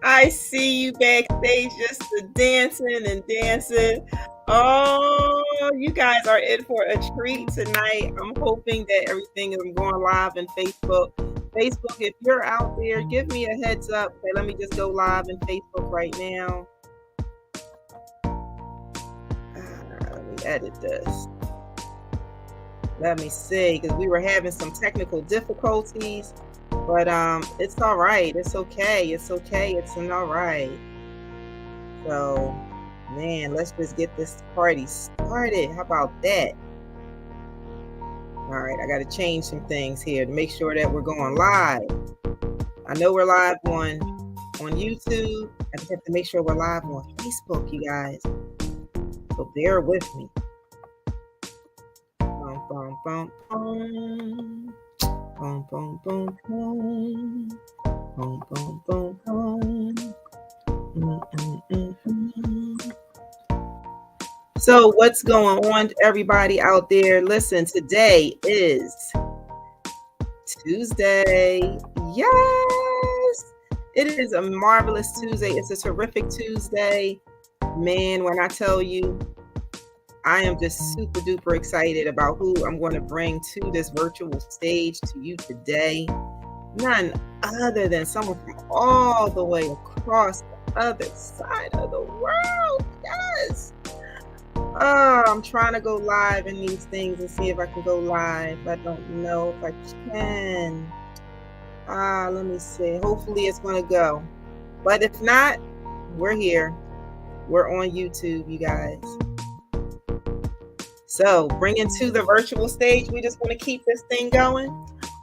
I see you backstage just dancing and dancing. Oh, you guys are in for a treat tonight. I'm hoping that everything is going live in Facebook. Facebook, if you're out there, give me a heads up. Okay, let me just go live in Facebook right now. Let me edit this. Let me see, because we were having some technical difficulties, but it's all right. It's okay. It's okay. It's all right. So, man, let's just get this party started. How about that? All right, I got to change some things here to make sure that we're going live. I know we're live on YouTube. I just have to make sure we're live on Facebook, you guys. So bear with me. Boom, boom, boom. Boom, boom, boom, boom. Boom, boom, boom, boom. So what's going on, everybody out there? Listen, today is Tuesday. Yes, it is a marvelous Tuesday. It's a terrific Tuesday. Man, when I tell you, I am just super duper excited about who I'm going to bring to this virtual stage to you today. None other than someone from all the way across the other side of the world. Yes. I'm trying to go live in these things and see if I can go live. I don't know if I can. Let me see. Hopefully it's going to go. But if not, we're here. We're on YouTube, you guys. So bringing to the virtual stage, we just want to keep this thing going.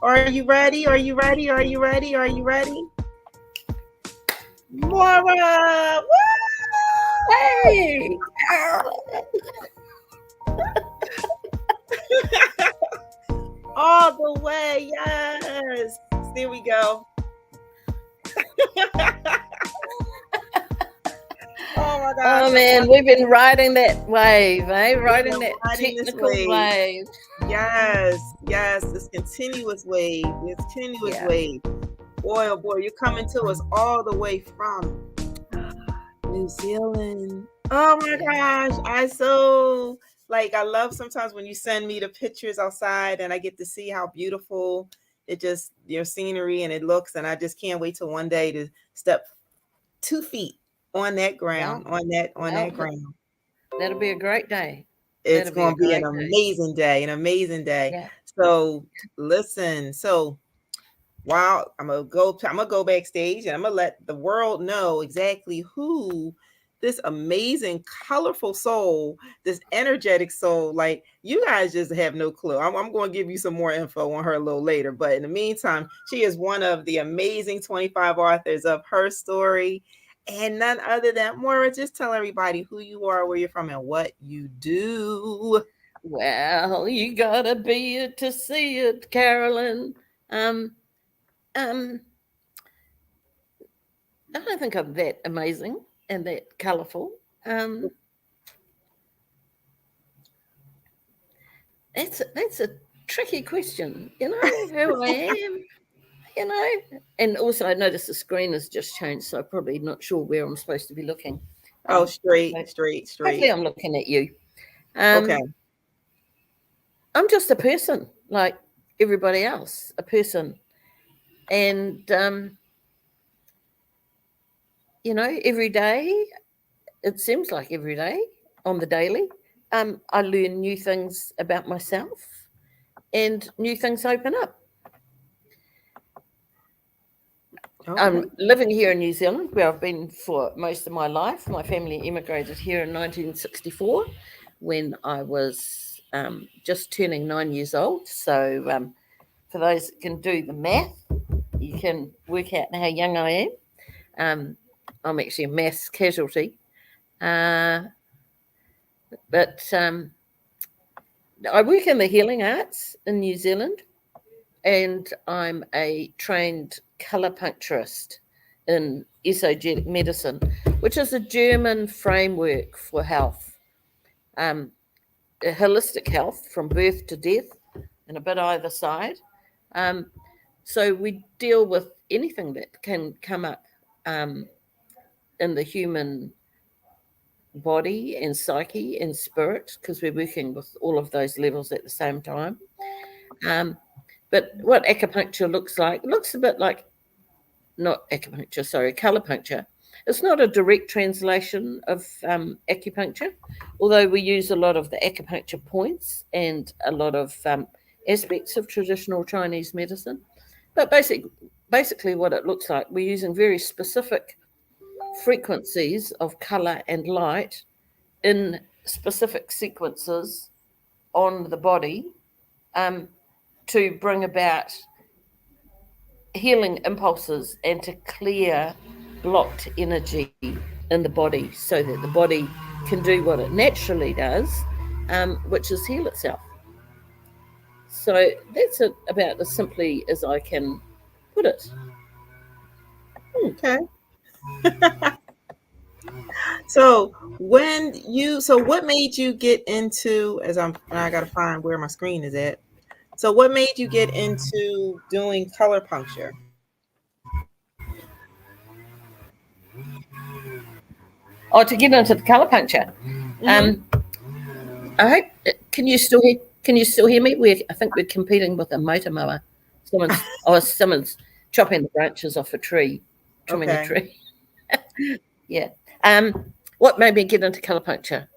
Are you ready? Are you ready? Are you ready? Are you ready? Moira! Woo! Hey! All the way, yes. There we go. Oh my gosh. Oh man, we've been riding that wave, eh? Riding that technical wave. Yes, this continuous wave. Wave. Boy, oh boy, you're coming to us all the way from New Zealand. Oh my gosh. I love sometimes when you send me the pictures outside and I get to see how beautiful it just, your scenery and it looks. And I just can't wait till one day to step 2 feet on that ground, on that ground. That'll be a great day. It's going to be an amazing day, Yeah. So listen, while I'm gonna go backstage and I'm gonna let the world know exactly who this amazing, colorful soul, this energetic soul, like you guys just have no clue. I'm going to give you some more info on her a little later. But in the meantime, she is one of the amazing 25 authors of HERStory. And none other than Moira. Just tell everybody who you are, where you're from, and what you do. Well, you gotta be it to see it, Carolyn. I don't think I'm that amazing and that colourful. That's a tricky question, who I am, And also, I noticed the screen has just changed, so I'm probably not sure where I'm supposed to be looking. Straight. Hopefully, I'm looking at you. Okay. I'm just a person like everybody else, a person. And, every day, it seems like every day on the daily, I learn new things about myself and new things open up. Okay. I'm living here in New Zealand, where I've been for most of my life. My family immigrated here in 1964 when I was just turning 9 years old. So for those that can do the math, you can work out how young I am. I'm actually a maths casualty. But I work in the healing arts in New Zealand, and I'm a trained colour puncturist in esoteric medicine, which is a German framework for health, holistic health from birth to death and a bit either side. So we deal with anything that can come up um, in the human body and psyche and spirit, because we're working with all of those levels at the same time. Um, but what acupuncture looks like, it looks a bit like, not acupuncture, sorry, colour puncture. It's not a direct translation of acupuncture, although we use a lot of the acupuncture points and a lot of aspects of traditional Chinese medicine. But basically, what it looks like, we're using very specific frequencies of colour and light in specific sequences on the body um, to bring about healing impulses and to clear blocked energy in the body so that the body can do what it naturally does, which is heal itself. So that's it, about as simply as I can put it. Okay. So what made you get into, I gotta find where my screen is at. So what made you get into doing color puncture? Oh, to get into the colour puncture. Mm-hmm. I hope. Can you still hear me? I think we're competing with a motor mower. Someone's chopping the branches off a tree, trimming a Okay. tree. Yeah. What made me get into colour puncture?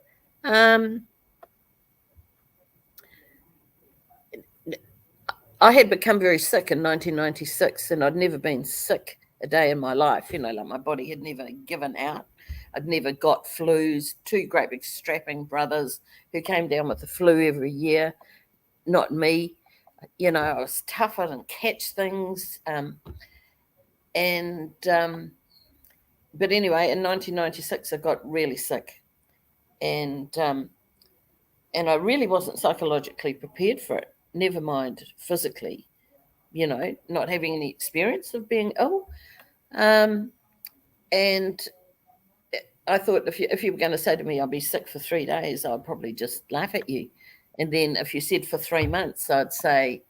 I had become very sick in 1996, and I'd never been sick a day in my life. Like my body had never given out. I'd never got flus. Two great big strapping brothers who came down with the flu every year. Not me. I was tough. I didn't catch things. But anyway, in 1996, I got really sick, and I really wasn't psychologically prepared for it. Never mind physically. Not having any experience of being ill. And I thought if you were going to say to me, I'll be sick for 3 days, I'd probably just laugh at you. And then if you said for 3 months, I'd say,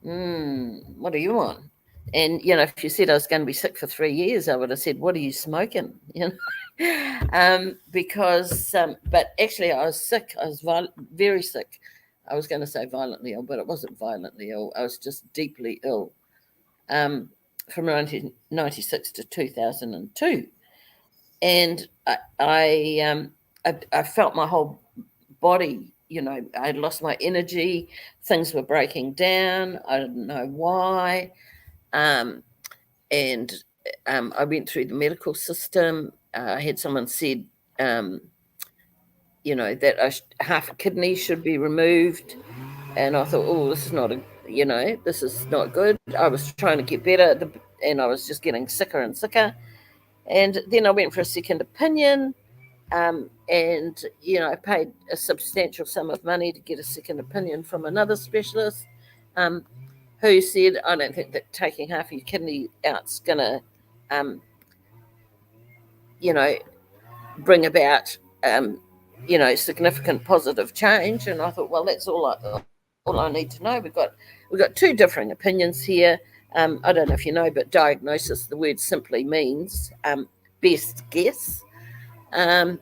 what are you on? And, if you said I was going to be sick for 3 years, I would have said, what are you smoking? But actually I was sick. I was very sick. I was going to say violently ill, but it wasn't violently ill. I was just deeply ill from 1996 to 2002. And I felt my whole body, I had lost my energy. Things were breaking down. I didn't know why. And I went through the medical system. I had someone said, that half a kidney should be removed. And I thought, oh, this is not good. I was trying to get better, and I was just getting sicker and sicker. And then I went for a second opinion, and I paid a substantial sum of money to get a second opinion from another specialist, who said, I don't think that taking half of your kidney out's going to, bring about, significant positive change. And I thought, well, that's all I need to know. We've got two differing opinions here. I don't know if you know, but diagnosis, the word simply means best guess. And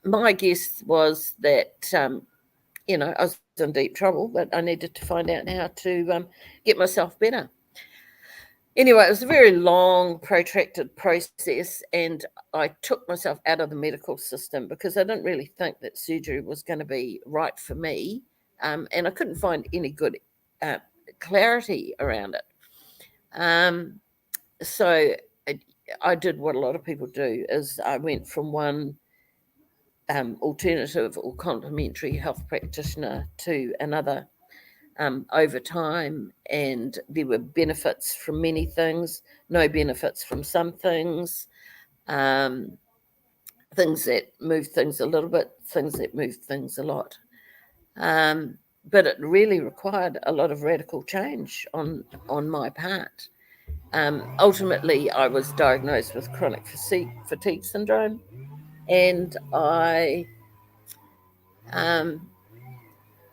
my guess was that, I was in deep trouble, but I needed to find out how to get myself better. Anyway, it was a very long, protracted process, and I took myself out of the medical system because I didn't really think that surgery was going to be right for me, and I couldn't find any good clarity around it. So I did what a lot of people do, is I went from one alternative or complementary health practitioner to another over time, and there were benefits from many things, no benefits from some things, things that move things a little bit, things that move things a lot. But it really required a lot of radical change on my part. Ultimately, I was diagnosed with chronic fatigue syndrome, and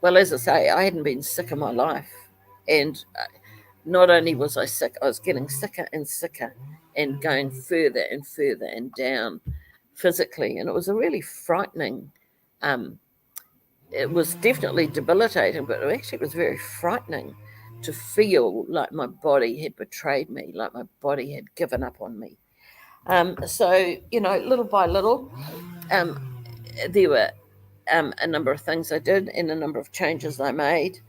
well, as I say, I hadn't been sick in my life, and not only was I sick, I was getting sicker and sicker and going further and further and down physically. And it was a really frightening, um, it was definitely debilitating, but it actually was very frightening to feel like my body had betrayed me, like my body had given up on me. So, little by little, um, there were a number of things I did and a number of changes I made.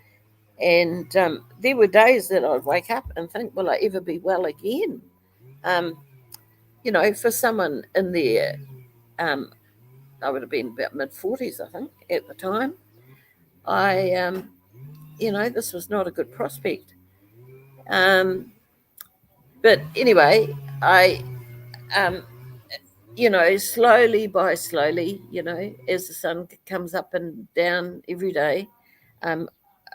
And there were days that I'd wake up and think, will I ever be well again? Um, for someone in their, um, I would have been about mid 40s, I think, at the time, I, this was not a good prospect. Um, but anyway, I, um, slowly by slowly, as the sun comes up and down every day, um,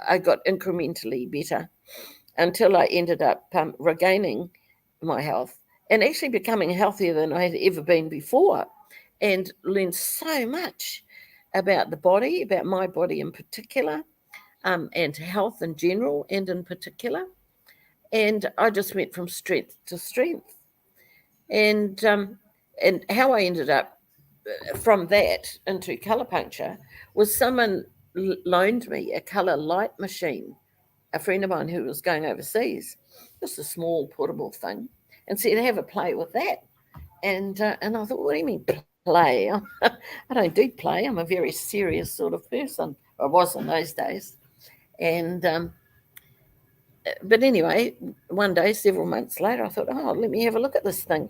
I got incrementally better until I ended up regaining my health and actually becoming healthier than I had ever been before, and learned so much about the body, about my body in particular, and health in general and in particular. And I just went from strength to strength. And how I ended up from that into colour puncture was someone loaned me a colour light machine, a friend of mine who was going overseas, just a small portable thing, and said, have a play with that. And I thought, what do you mean play? I don't do play. I'm a very serious sort of person. I was in those days. And but anyway, one day, several months later, I thought, oh, let me have a look at this thing.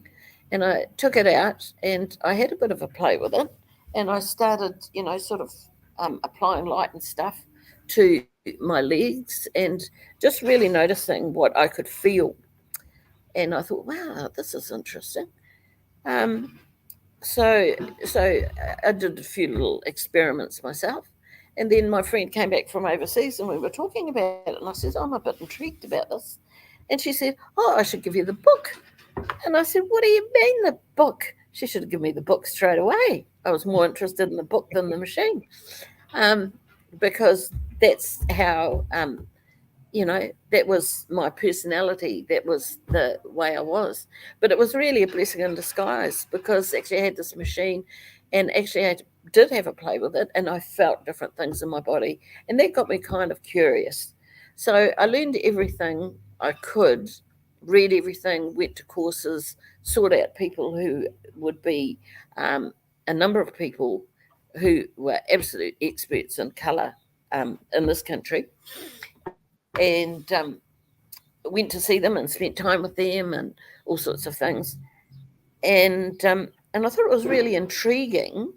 And I took it out and I had a bit of a play with it. And I started, sort of applying light and stuff to my legs and just really noticing what I could feel. And I thought, wow, this is interesting. Um, so I did a few little experiments myself. And then my friend came back from overseas and we were talking about it. And I said, oh, I'm a bit intrigued about this. And she said, oh, I should give you the book. And I said, what do you mean the book? She should have given me the book straight away. I was more interested in the book than the machine, um, because that's how, that was my personality. That was the way I was. But it was really a blessing in disguise because actually I had this machine and actually I did have a play with it and I felt different things in my body. And that got me kind of curious. So I learned everything I could, read everything, went to courses, sought out people who would be a number of people who were absolute experts in colour in this country, and went to see them and spent time with them and all sorts of things. And I thought it was really intriguing,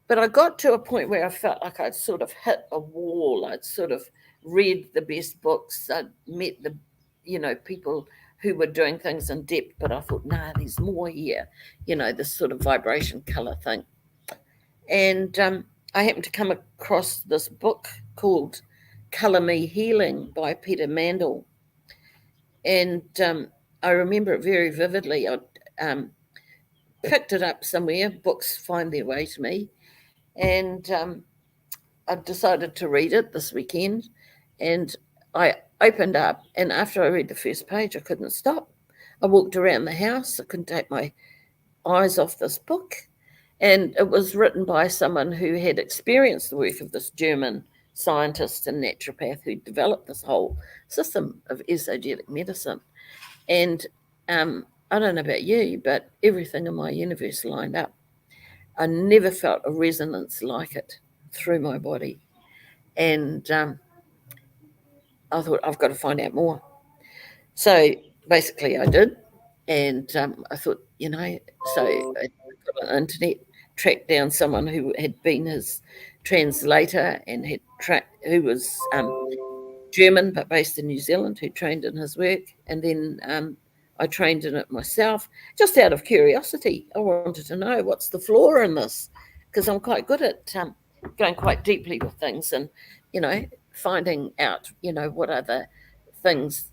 but I got to a point where I felt like I'd sort of hit a wall. I'd sort of read the best books. I'd met the, people who were doing things in depth, but I thought, nah, there's more here, this sort of vibration color thing. And I happened to come across this book called Color Me Healing by Peter Mandel. And I remember it very vividly. I picked it up somewhere. Books find their way to me. And I decided to read it this weekend. And I opened up, and after I read the first page, I couldn't stop. I walked around the house. I couldn't take my eyes off this book. And it was written by someone who had experienced the work of this German scientist and naturopath who developed this whole system of esoteric medicine. And I don't know about you, but everything in my universe lined up. I never felt a resonance like it through my body. And I thought, I've got to find out more. So basically I did. And I thought, so I got on the internet, tracked down someone who had been his translator and who was German but based in New Zealand, who trained in his work. And then I trained in it myself, just out of curiosity. I wanted to know what's the flaw in this, because I'm quite good at going quite deeply with things and, finding out, what are the things,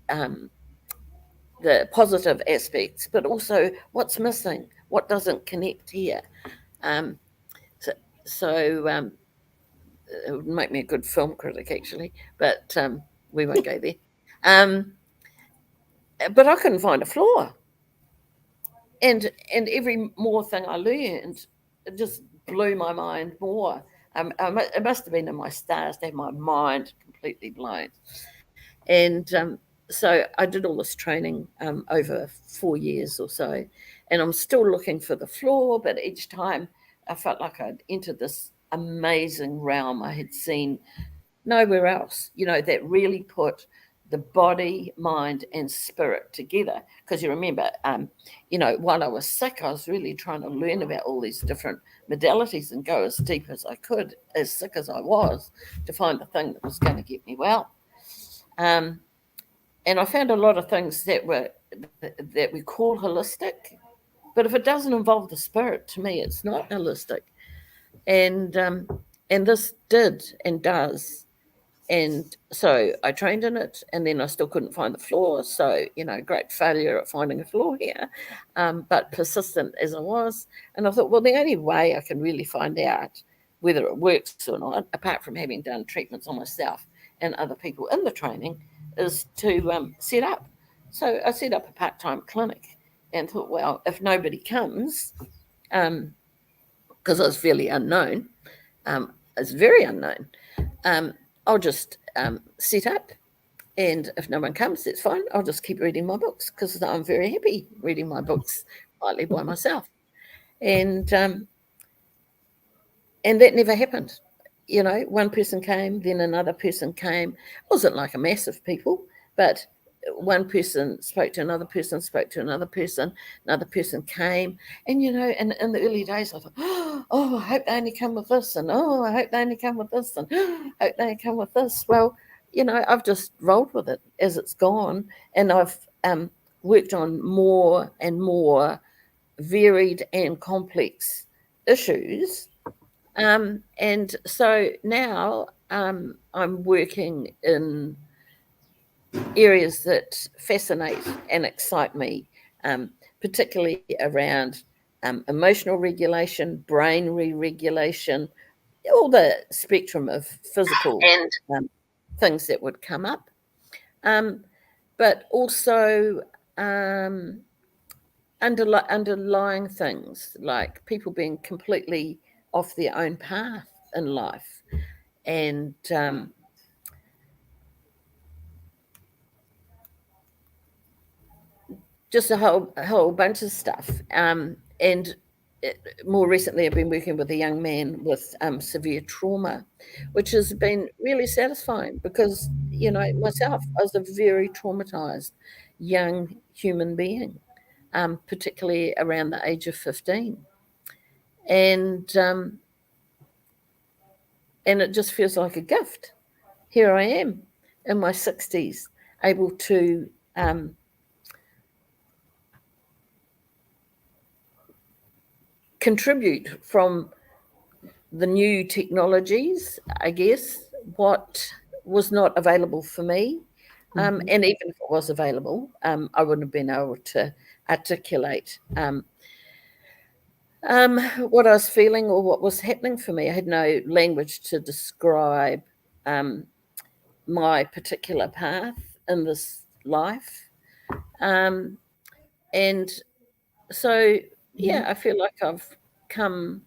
the positive aspects, but also what's missing, what doesn't connect here. Um, so it would make me a good film critic, actually, but we won't go there. Um, but I couldn't find a flaw. And every more thing I learned, it just blew my mind more. It must have been in my stars to have my mind completely blown. And so I did all this training over 4 years or so, and I'm still looking for the flaw. But each time I felt like I'd entered this amazing realm I had seen nowhere else, that really put the body, mind, and spirit together. Because you remember, while I was sick, I was really trying to learn about all these different modalities and go as deep as I could, as sick as I was, to find the thing that was going to get me well. Um, and I found a lot of things that we call holistic, but if it doesn't involve the spirit, to me, it's not holistic. And this did and does. And so I trained in it, and then I still couldn't find the flaw. So, great failure at finding a flaw here, but persistent as I was. And I thought, well, the only way I can really find out whether it works or not, apart from having done treatments on myself and other people in the training, is to set up. So I set up a part-time clinic and thought, well, if nobody comes, because I was fairly unknown, it's very unknown, I'll just set up, and if no one comes, that's fine. I'll just keep reading my books, because I'm very happy reading my books quietly by myself. And that never happened. One person came, then another person came. It wasn't like a mass of people, but one person spoke to another person, spoke to another person came. And, in the early days, I thought, oh, I hope they only come with this. And, oh, I hope they only come with this. And, oh, I hope they only come with this. Well, I've just rolled with it as it's gone. And I've worked on more and more varied and complex issues. And so now I'm working in areas that fascinate and excite me, particularly around emotional regulation, brain re-regulation, all the spectrum of physical things that would come up, but also underlying things like people being completely off their own path in life, and just a whole bunch of stuff. And more recently, I've been working with a young man with severe trauma, which has been really satisfying because, myself, I was a very traumatized young human being, particularly around the age of 15. And it just feels like a gift. Here I am in my 60s, able to contribute from the new technologies, I guess, what was not available for me. And even if it was available, I wouldn't have been able to articulate what I was feeling or what was happening for me. I had no language to describe my particular path in this life. And so, I feel like I've come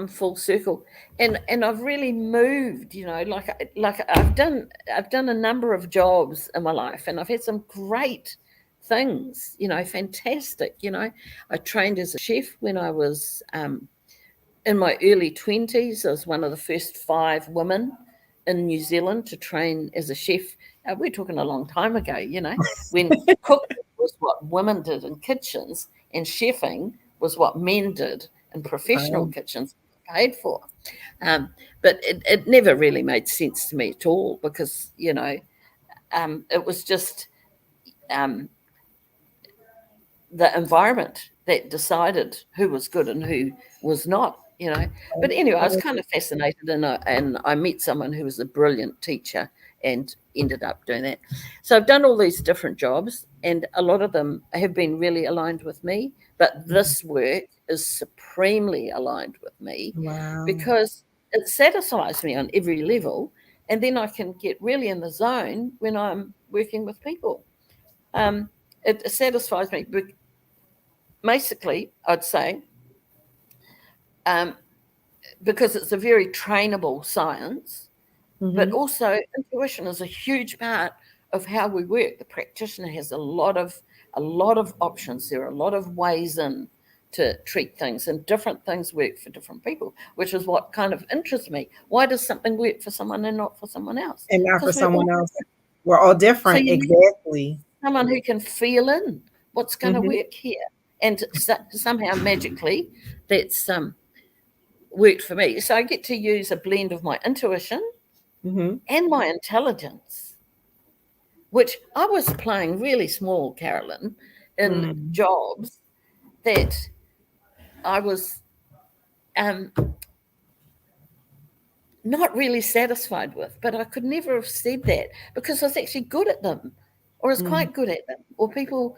full circle, and I've really moved. Like I've done a number of jobs in my life, and I've had some great things. Fantastic. I trained as a chef when I was in my early 20s. I was one of the first 5 women in New Zealand to train as a chef. We're talking a long time ago. When cooking was what women did in kitchens, and chefing was what men did in professional kitchens, paid for. But it never really made sense to me at all, because it was just the environment that decided who was good and who was not. But anyway, I was kind of fascinated, and I met someone who was a brilliant teacher and ended up doing that. So I've done all these different jobs, and a lot of them have been really aligned with me, but this work is supremely aligned with me. Wow. Because it satisfies me on every level, and then I can get really in the zone when I'm working with people. Um, it satisfies me. But basically, I'd say, um, because it's a very trainable science, but Mm-hmm. also intuition is a huge part of how we work. The practitioner has a lot of options. There are a lot of ways in to treat things, and different things work for different people, which is what kind of interests me. Why does something work for someone and not for someone else? And not for Because we're all someone else. different. We're all So different. you need Exactly. someone who can feel in what's going to Mm-hmm. work here, and somehow magically that's worked for me. So I get to use a blend of my intuition Mm-hmm. and my intelligence, which I was playing really small, Carolyn, in Mm. jobs that I was um, not really satisfied with. But I could never have said that because I was actually good at them, or was Mm. quite good at them, or people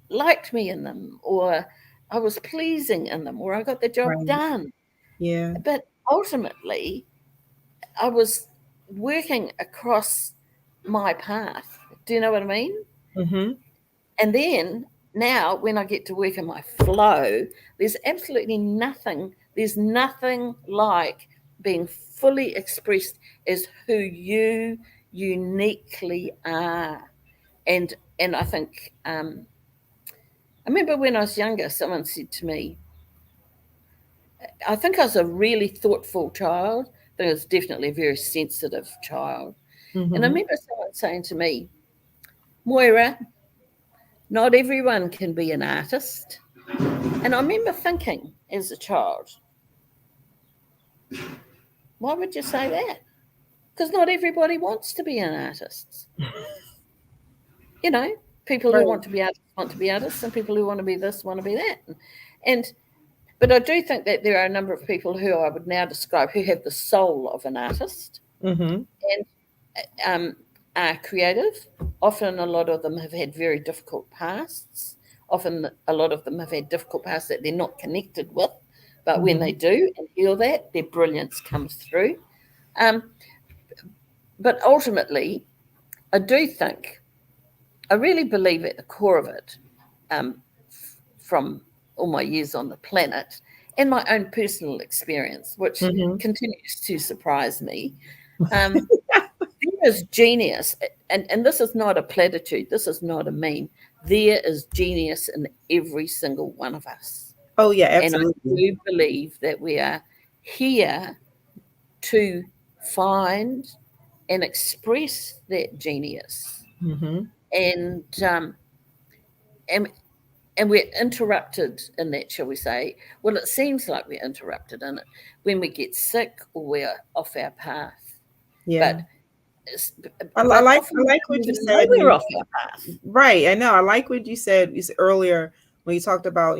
liked me in them, or I was pleasing in them, or I got the job Right. done. Yeah. But ultimately, I was working across my path. Do you know what I mean? Mm-hmm. And then now, when I get to work in my flow, there's nothing like being fully expressed as who you uniquely are. And I think, I remember when I was younger, someone said to me, I think I was a really thoughtful child. I think I was definitely a very sensitive child. And I Mm-hmm. remember someone saying to me, Moira, not everyone can be an artist. And I remember thinking as a child, why would you say that? Because not everybody wants to be an artist. You know, people who Right. want to be artists, and people who want to be this want to be that. And but I do think that there are a number of people who I would now describe who have the soul of an artist Mm-hmm. and are creative. Often, a lot of them have had very difficult pasts. Often, a lot of them have had difficult pasts that they're not connected with. But when Mm-hmm. they do and heal that, their brilliance comes through. Um, but ultimately, I do think, I really believe at the core of it, um, from all my years on the planet and my own personal experience, which Mm-hmm. continues to surprise me, um, there is genius, and this is not a platitude, this is not a meme. There is genius in every single one of us. Oh yeah, And I absolutely. do believe that we are here to find and express that genius. Mm-hmm. And and and we're interrupted in that, shall we say? Well, it seems like we're interrupted in it when we get sick or we're off our path. Yeah. But I but like often I we like don't what you even know said we're when off our path. right. I know. I like what you said earlier when you talked about,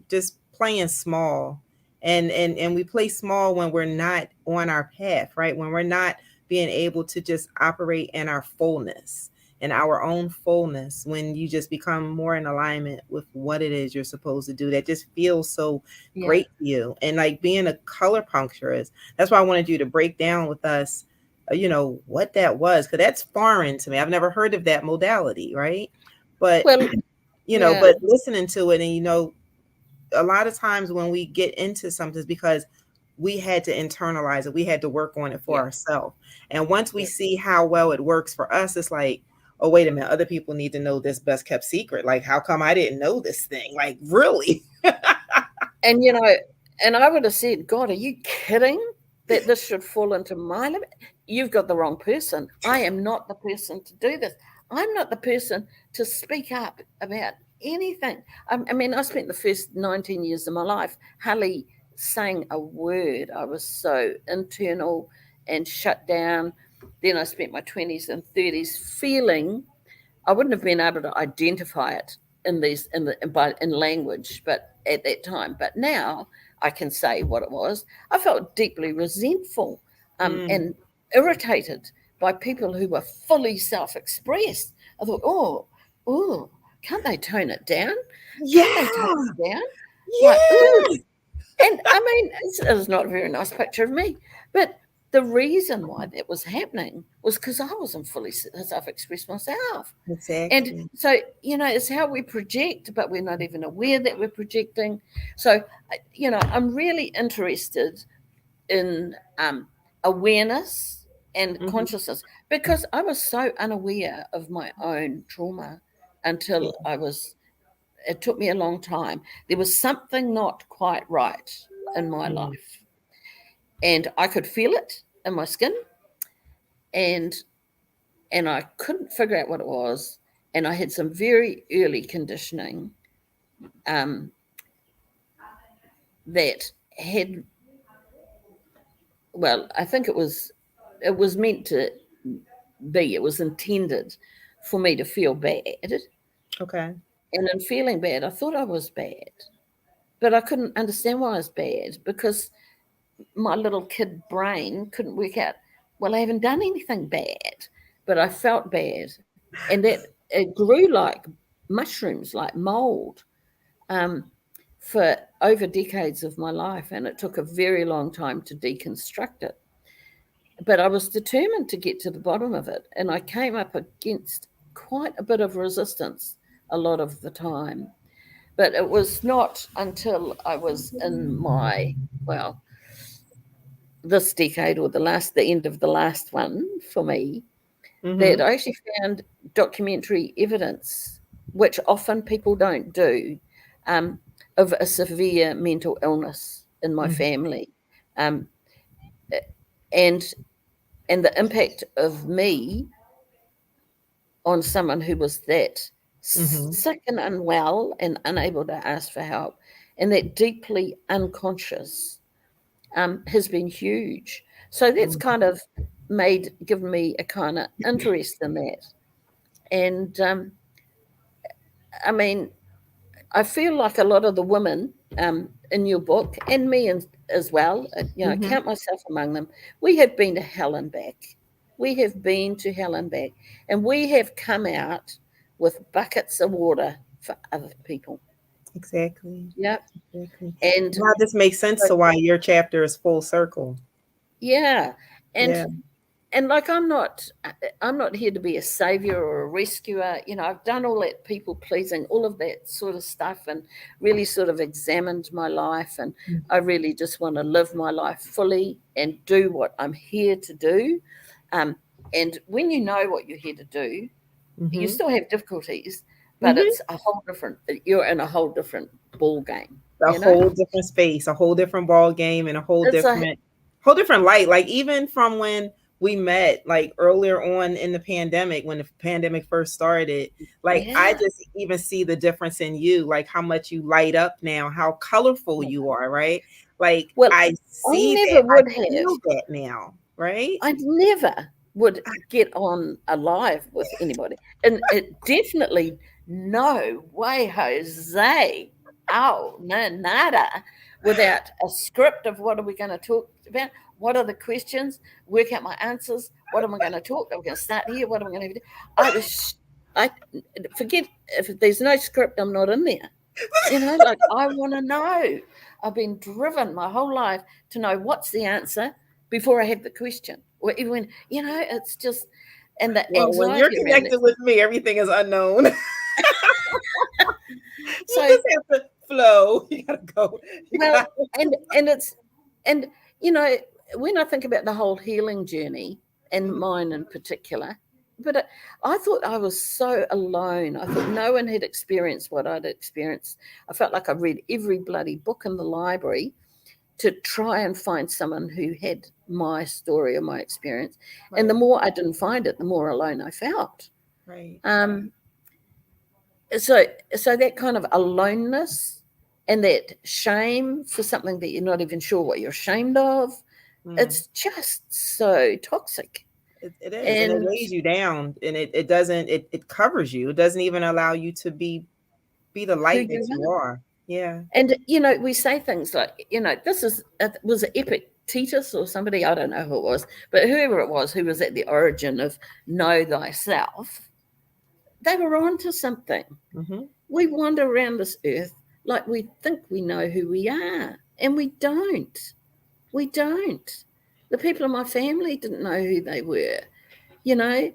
just playing small. And we play small when we're not on our path, right? When we're not being able to just operate in our fullness, in our own fullness, when you just become more in alignment with what it is you're supposed to do. That just feels so Yeah. great to you. And like being a color puncturist, that's why I wanted you to break down with us what that was, because that's foreign to me. I've never heard of that modality, right? But Well, yeah, but listening to it, and a lot of times when we get into something, it's because we had to internalize it, we had to work on it for yeah, ourselves. And once we yeah. see how well it works for us, it's like, oh wait a minute, other people need to know this best kept secret. Like, how come I didn't know this thing? Like, really? And and I would have said, God, are you kidding that this should fall into my limit? You've got the wrong person. I am not the person to do this. I'm not the person to speak up about anything. I mean, I spent the first 19 years of my life hardly saying a word. I was so internal and shut down. Then I spent my 20s and 30s feeling I wouldn't have been able to identify it in language, but at that time. But now I can say what it was. I felt deeply resentful, Mm. and irritated by people who were fully self-expressed. I thought, oh, can't they tone it down? Can't they tone Yeah. it down? Like, ooh. Yeah. And I mean, it's not a very nice picture of me, but the reason why that was happening was because I wasn't fully self-expressed myself. And Exactly. so, it's how we project, but we're not even aware that we're projecting. So, I'm really interested in awareness and Mhm. consciousness, because I was so unaware of my own trauma Yeah. until it took me a long time. There was something not quite right in my Mm. life, and I could feel it in my skin, and I couldn't figure out what it was. And I had some very early conditioning um, that had, well, I think it was meant to be. It was intended for me to feel bad, Okay. and in feeling bad, I thought I was bad, but I couldn't understand why I was bad, because my little kid brain couldn't work out. Well, I haven't done anything bad, but I felt bad, and that it grew like mushrooms, like mold, um, for over decades of my life, and it took a very long time to deconstruct it. But I was determined to get to the bottom of it, and I came up against quite a bit of resistance a lot of the time. But it was not until I was in my, well, this decade, or the end of the last one for me, that Mhm. I actually found documentary evidence, which often people don't do, um, of a severe mental illness in my Mhm. family, um, and the impact of me on someone who was that Mhm. sick and unwell and unable to ask for help, and that deeply unconscious, has been huge. So that's Mhm. kind of given me a kind of interest in that. And I mean, I feel like a lot of the women in your book, and me as well, Mhm. count myself among them, we have been to hell and back. We have been to hell and back. And we have come out with buckets of water for other people. Exactly. Yeah. Exactly. And Now this makes sense so, to why your chapter is full circle. yeah. Yeah. And like, I'm not here to be a savior or a rescuer. I've done all that people pleasing, all of that sort of stuff, and really sort of examined my life, and I really just want to live my life fully and do what I'm here to do. um, and when you know what you're here to do, you Mhm. still have difficulties, but Mhm. you're in a whole different ball game, A you know whole different space, a whole different ball game, and a it's a whole different light. Like even from when we met, like earlier on in the pandemic, when the pandemic first started, like I yeah. just even see the difference in you, like how much you light up now, how colorful you are, right? Like Well, I I see never that, I would have. feel that now, right? I never would get on alive with anybody. And it definitely no way, Jose. Oh, no, nada. Without a script of what are we going to talk about? What are the questions? Work out my answers. What am I going to talk? I'm going to start here. What am I going to do? I forget, if there's no script, I'm not in there. Like, I want to know. I've been driven my whole life to know what's the answer before I have the question. Or even when, it's just, and the Well, when you're anxiety around it. connected with me, everything is unknown. You So, just have to flow. You gotta go. You well, got and you know, when I think about the whole healing journey, and mine in particular, but I thought I was so alone. I thought no one had experienced what I'd experienced. I felt like I read every bloody book in the library to try and find someone who had my story or my experience. And the right, more I didn't find it, the more alone I felt. right. Um, so that kind of aloneness and that shame for something that you're not even sure what you're ashamed of, Mm. it's just so toxic. It is, and it And weighs you down, and it doesn't it covers you. It doesn't even allow you to be the who light you that you are. are. Yeah. And we say things like, this is was it Epictetus or somebody, I don't know who it was, but whoever it was who was at the origin of know thyself, they were onto something. Hmm. We wander around this earth like we think we know who we are, and we don't. We don't. The people in my family didn't know who they were, you know.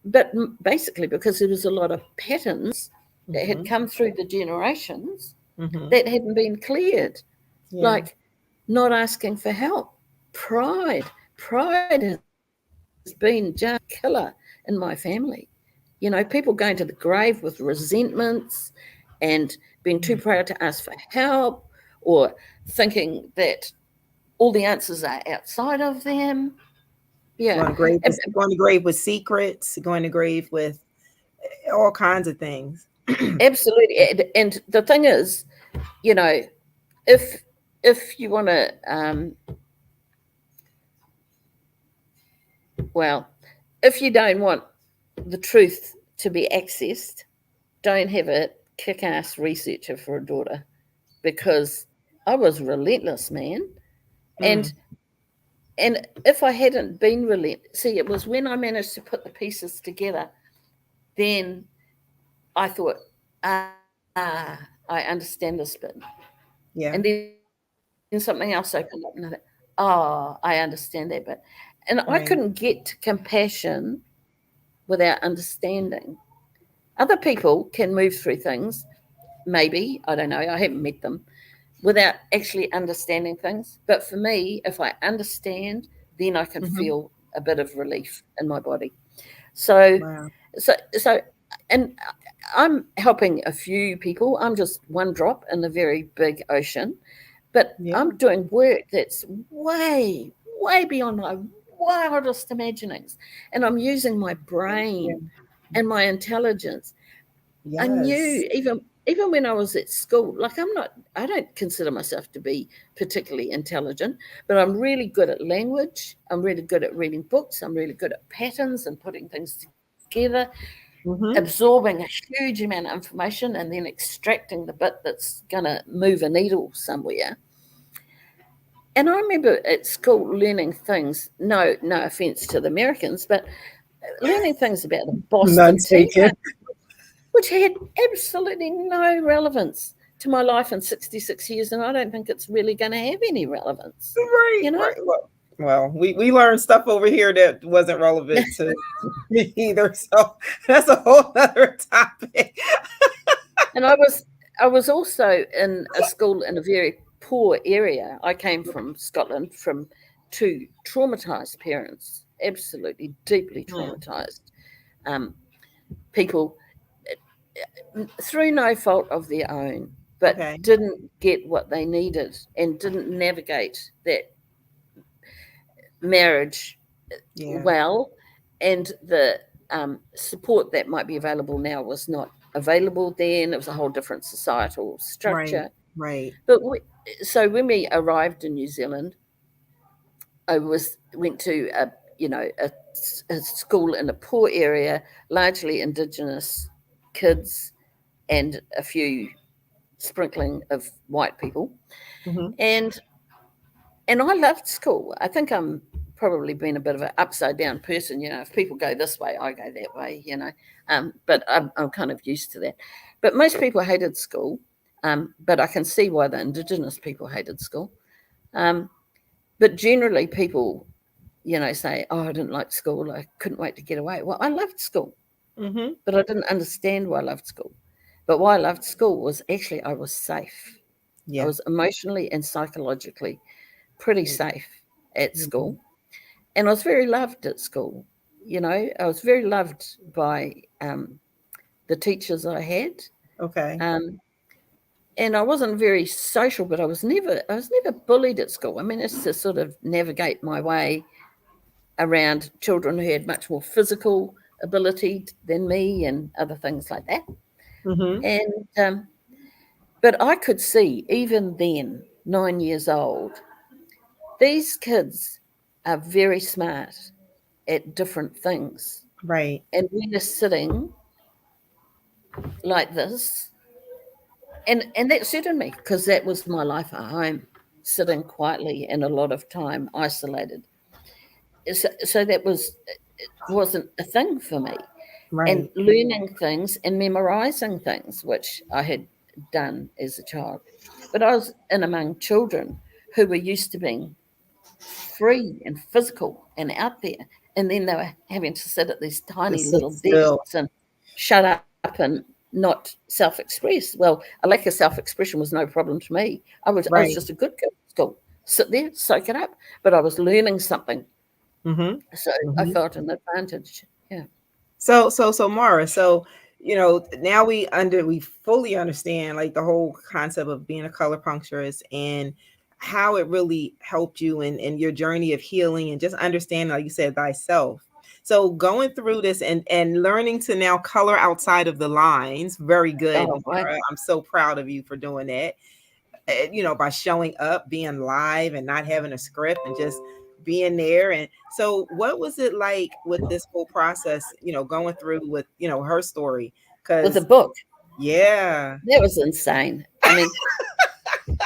But basically, because there was a lot of patterns that had Mhm. come through the generations Mhm. that hadn't been cleared, Yeah. like not asking for help, pride. Pride has been just killer in my family. People going to the grave with resentments and being too proud to ask for help, or thinking that all the answers are outside of them. Yeah, Going to grave with secrets, going to grave with all kinds of things. absolutely. And the thing is, you know, if you want to, well, if you don't want the truth to be accessed, don't have a kick-ass researcher for a daughter, because I was relentless, man. And Mm. if I hadn't been relentless, see, it was when I managed to put the pieces together, then I thought, I understand this bit. Yeah. And then something else opened up, and I thought, I understand that bit. And I couldn't Right. get to compassion without understanding. Other people can move through things, maybe, I don't know, I haven't met them, without actually understanding things. But for me, if I understand, then I can Mhm. feel a bit of relief in my body. So, Wow. so, and I'm helping a few people. I'm just one drop in the very big ocean, but Yeah. I'm doing work that's way, way beyond my wildest imaginings. And I'm using my Yeah. brain and my intelligence. I Yes. knew even when I was at school, like I don't consider myself to be particularly intelligent, but I'm really good at language. I'm really good at reading books. I'm really good at patterns and putting things together, Mhm. absorbing a huge amount of information and then extracting the bit that's going to move a needle somewhere. And I remember at school learning things, no offense to the Americans, but learning things about the None Boston Tea taken. Party, which had absolutely no relevance to my life in 66 years. And I don't think it's really going to have any relevance, Right. you know? Right. Well, we learned stuff over here that wasn't relevant to me either. So that's a whole other topic. And I was also in a school in a very poor area. I came from Scotland, from two traumatized parents, absolutely deeply Hmm. traumatized um, people, through no fault of their own, but Okay. didn't get what they needed and didn't navigate that marriage Yeah. well. And the support that might be available now was not available then. It was a whole different societal Right. structure. Right. But so when we arrived in New Zealand, I went to a school in a poor area, largely Indigenous kids, and a few sprinkling of white people, Hmm. and I loved school. I think I'm probably been a bit of an upside down person. If people go this way, I go that way. But I'm kind of used to that. But most people hated school. But I can see why the Indigenous people hated school. Um, but generally, people, say, "Oh, I didn't like school. I couldn't wait to get away." Well, I loved school, Hmm. but I didn't understand why I loved school. But why I loved school was actually I was safe. I Yeah. was emotionally and psychologically pretty safe at Mhm. school. And I was very loved at school. I was very loved by the teachers I had. Okay. Um, and I wasn't very social, but I was never bullied at school. I managed to sort of navigate my way around children who had much more physical ability than me and other things like that. Hmm. And but I could see even then, 9 years old, these kids are very smart at different things. Right. And we're just sitting like this. And that suited me because that was my life at home, sitting quietly and a lot of time isolated. So that wasn't a thing for me. And Right. learning things and memorizing things, which I had done as a child. But I was in among children who were used to being free and physical and out there. And then they were having to sit at these tiny Just sit little still. desks and shut up and not self-express. Well, a lack of self-expression was no problem to me. I was Right. just a good girl. Still sit there, soak it up. But I was learning something. Mhm. So I Mhm. felt an advantage. Yeah. So Mara, so now we fully understand like the whole concept of being a color puncturist and how it really helped you in your journey of healing and just understanding, like you said, thyself. So going through this and learning to now color outside of the lines, very good, Oh, right. Mara. I'm so proud of you for doing that. By showing up, being live and not having a script and just being there. And so what was it like with this whole process, going through with, her story? With a Because book. yeah, That was insane. I mean,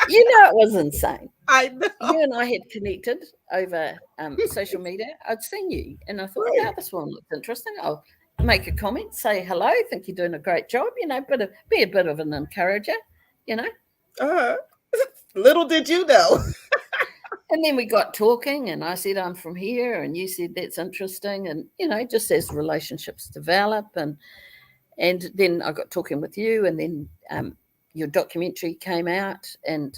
it was insane. I know. You and I had connected over social media. I'd seen you and I thought, Right. this one looks interesting. I'll make a comment, say hello, think you're doing a great job, be a bit of an encourager, you know. Uh, little did you know. And then we got talking and I said, I'm from here. And you said, that's interesting. And, just as relationships develop. And then I got talking with you and then your documentary came out and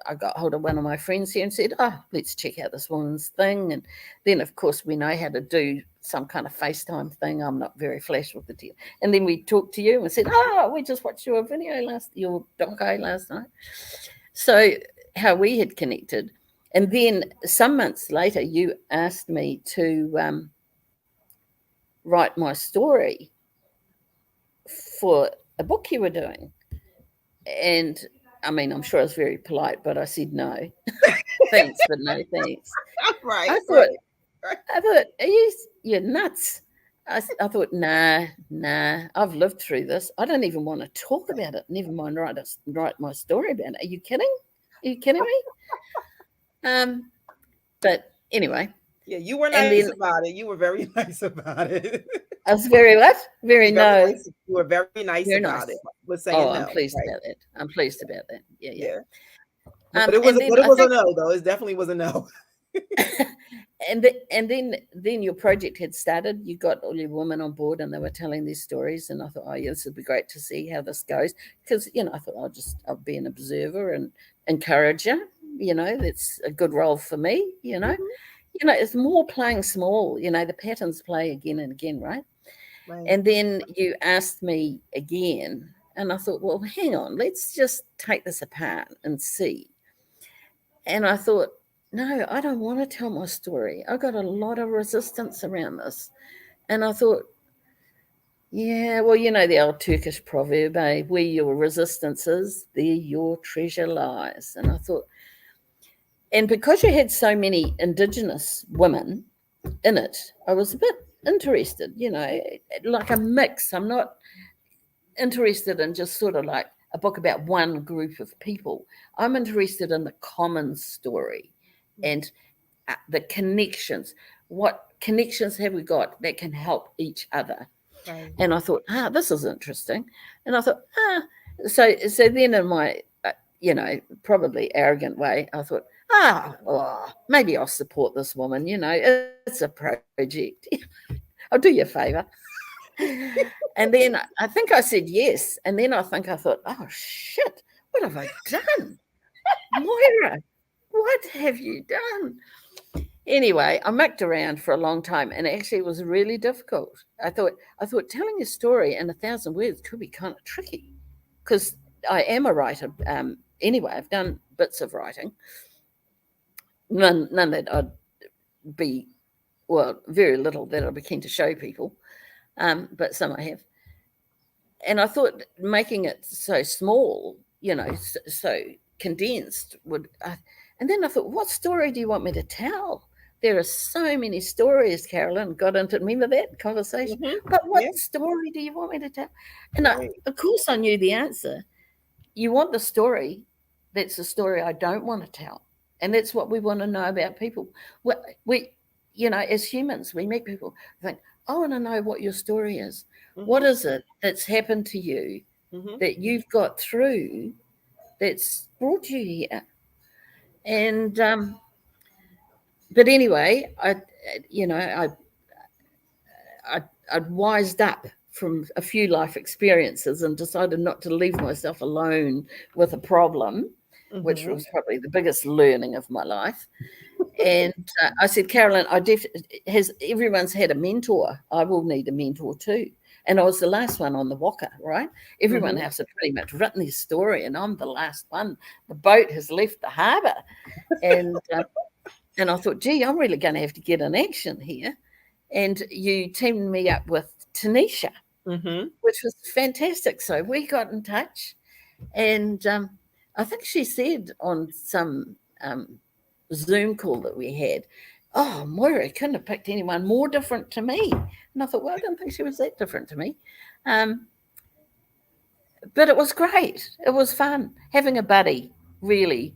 I got hold of one of my friends here and said, let's check out this woman's thing. And then, of course, we know how to do some kind of FaceTime thing. I'm not very flash with the deal. And then we talked to you and said, we just watched your your doco last night. So how we had connected. And then some months later, you asked me to write my story for a book you were doing. And I mean, I'm sure I was very polite, but I said no. Thanks, but no thanks. Right, I right, thought, right. you're nuts. I thought, nah, I've lived through this. I don't even want to talk about it. Never mind write my story about it. Are you kidding? Are you kidding me? But anyway, Yeah, you were and nice then about it. You were very nice about it. I was very what? Very Very no, nice. You were very nice very about it nice. with Oh, saying I'm no. pleased Right. about that. I'm pleased about that. Yeah, yeah. Yeah. But it was And but then it I was a think no though. It definitely was a no. and then your project had started. You got all your women on board, and they were telling these stories. And I thought, oh yeah, this would be great to see how this goes because I thought I'll be an observer and encourager. That's a good role for me. Mhm. It's more playing small. The patterns play again and again, right? Right. And then you asked me again, and I thought, well, hang on, let's just take this apart and see. And I thought, no, I don't want to tell my story. I got a lot of resistance around this. And I thought, yeah, well, the old Turkish proverb, where your resistance is, there your treasure lies. And I thought, and because you had so many Indigenous women in it, I was a bit interested, like a mix. I'm not interested in just sort of like a book about one group of people. I'm interested in the common story and the connections. What connections have we got that can help each other? Right. And I thought, this is interesting. And I thought, so then in my, probably arrogant way, I thought, maybe I'll support this woman. It's a project. I'll do you a favor. And then I think I said yes. And then I thought, oh shit, what have I done? Moira, what have you done? Anyway, I mucked around for a long time and actually it was really difficult. I thought telling a story in 1,000 words could be kind of tricky because I am a writer. Anyway, I've done bits of writing. None that I'd be, well, very little that I'd be keen to show people, but some I have. And I thought making it so small, so condensed and then I thought, what story do you want me to tell? There are so many stories, Carolyn. Got into remember that conversation. Mhm. But what Yeah. story do you want me to tell? And Right. of course, I knew the answer. You want the story that's the story I don't want to tell, and that's what we want to know about people. As humans, we meet people. Think, I want to know what your story is. What Mhm. is it that's happened to you Mhm. that you've got through that's brought you here? And but anyway, you know, I'd wised up from a few life experiences and decided not to leave myself alone with a problem, which Mhm. was probably the biggest learning of my life. And I said, Carolyn, has everyone's had a mentor. I will need a mentor too. And I was the last one on the walker, right? Everyone Mhm. else had pretty much written their story, and I'm the last one. The boat has left the harbour, and and I thought, gee, I'm really going to have to get in action here. And you teamed me up with Tanisha, Mhm. which was fantastic. So we got in touch, and I think she said on some Zoom call that we had, "Oh, Moira couldn't have picked anyone more different to me." And I thought, well, I don't think she was that different to me. Um, but it was great. It was fun having a buddy. Really,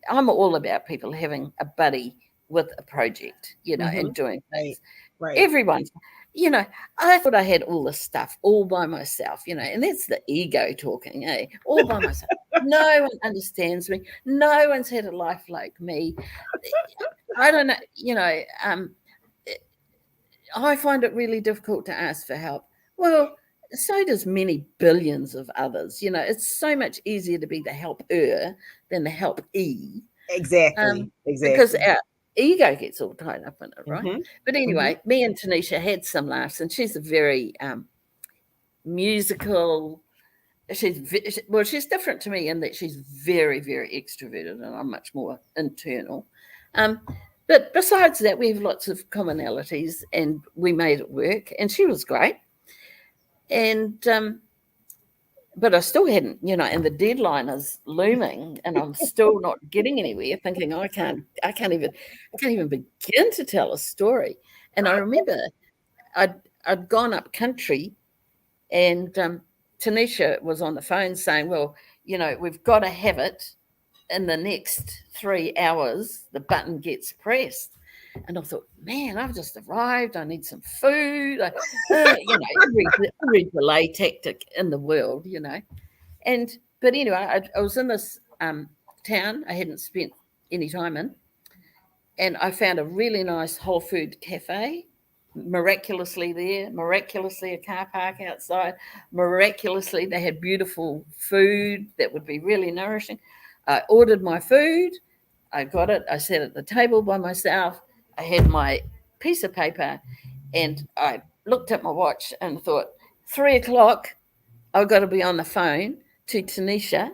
I'm all about people having a buddy with a project, you know, and Mhm. doing Right. things. Right. Everyone's, you know, I thought I had all this stuff all by myself, you know, and that's the ego talking, eh? All by myself. No one understands me. No one's had a life like me. I don't know, you know, I find it really difficult to ask for help. Well, so does many billions of others. You know, it's so much easier to be the helper than the helpee, Exactly. because Exactly. our ego gets all tied up in it, right? Mhm. But Mhm. anyway, me and Tanisha had some laughs, and she's a very musical. Well, she's different to me in that she's very, very extroverted, and I'm much more internal. Um, but besides that, we have lots of commonalities, and we made it work. And she was great. And but I still hadn't, you know, and the deadline is looming, and I'm still not getting anywhere. Thinking I can't even begin to tell a story. And I remember I'd I'd gone up country, and Tanisha was on the phone saying, "Well, you know, we've got to have it in the next 3 hours. The button gets pressed." And I thought, man, I've just arrived. I need some food. You know, every delay tactic in the world, you know. And but anyway, I was in this town I hadn't spent any time in, and I found a really nice whole food cafe. Miraculously there, miraculously a car park outside, miraculously they had beautiful food that would be really nourishing. I ordered my food, I got it, I sat at the table by myself, I had my piece of paper, and I looked at my watch and thought, 3 o'clock, I've got to be on the phone to Tanisha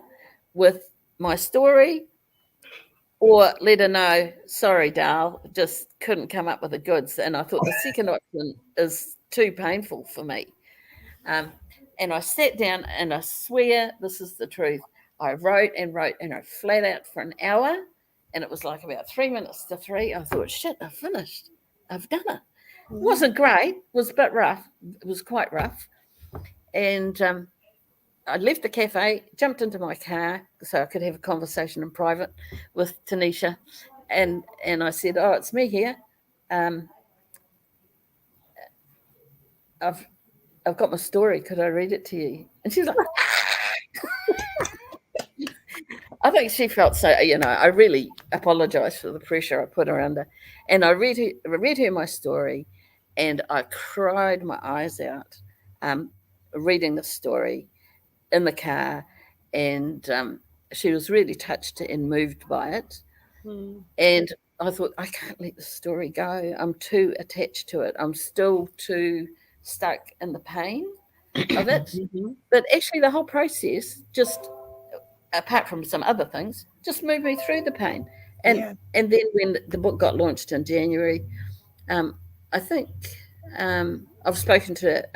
with my story, or let her know, sorry, Dal, just couldn't come up with the goods. And I thought the second option is too painful for me. Um, and I sat down, and I swear this is the truth. I wrote and wrote and I flat out for an hour. And it was like about 3 minutes to three. I thought, shit, I've finished. I've done it. It Mhm. wasn't great, it was a bit rough. It was quite rough. And I left the cafe, jumped into my car so I could have a conversation in private with Tanisha, and I said, "Oh, it's me here. Um, I've I've got my story. Could I read it to you?" And she's like, I think she felt so. You know, I really apologise for the pressure I put her under, and read her my story, and I cried my eyes out, um, reading the story in the car, and she was really touched and moved by it. Mhm. And I thought, I can't let the story go. I'm too attached to it. I'm still too stuck in the pain of it. Mhm. But actually, the whole process, just apart from some other things, just moved me through the pain. Yeah. And then when the book got launched in January, I think I've spoken to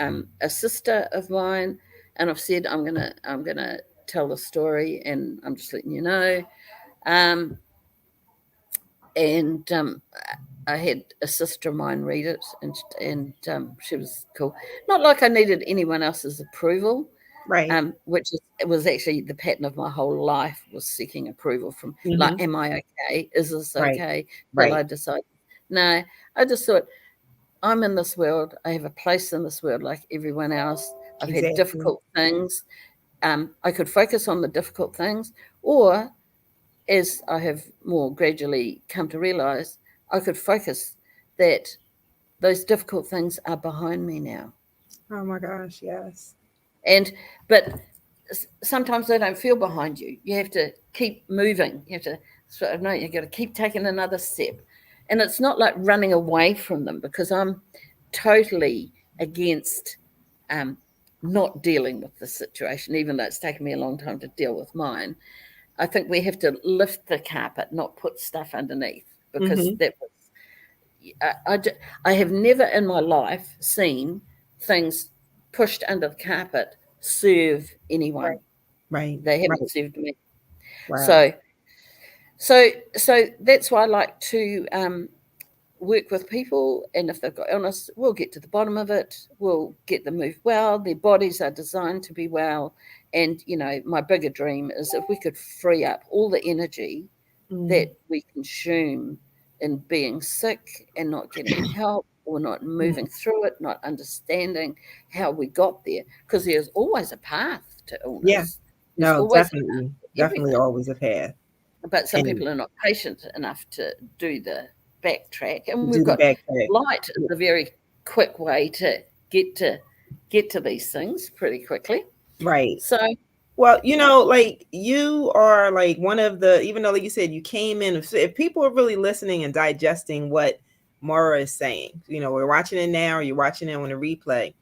a sister of mine, and I've said I'm gonna tell the story, and I'm just letting you know. Um, and I had a sister of mine read it, and she was cool. Not like I needed anyone else's approval, Right. which it was actually the pattern of my whole life was seeking approval from, like, Mhm. am I okay? Is this Right. okay? Till Right. I decide. No, I just thought I'm in this world. I have a place in this world like everyone else. I've had Exactly. difficult things. I could focus on the difficult things, or as I have more gradually come to realize, I could focus that those difficult things are behind me now. Oh my gosh, yes. And but sometimes they don't feel behind you. You have to keep moving. You have to sort of know you've got to keep taking another step. And it's not like running away from them, because I'm totally against um, not dealing with the situation, even though it's taken me a long time to deal with mine. I think we have to lift the carpet, not put stuff underneath, because Mm-hmm. that was, I have never in my life seen things pushed under the carpet serve Right. anyone. Right. They haven't Right. served me. Wow. So, so that's why I like to work with people, and if they've got illness, we'll get to the bottom of it. We'll get them moved well. Their bodies are designed to be well, and my bigger dream is if we could free up all the energy Mm. that we consume in being sick and not getting help, or not moving through it, not understanding how we got there, because there's always a path to Yeah. illness. There's No, always a path definitely. to Definitely everything. always have had. But some And people are not patient enough to do the backtrack, and we've do the got backpack. light is a very quick way to get to get to these things pretty quickly. Right. So Well, like you are like one of the, even though like you said you came in, if people are really listening and digesting what Moira is saying, we're watching it now, or you're watching it on a replay.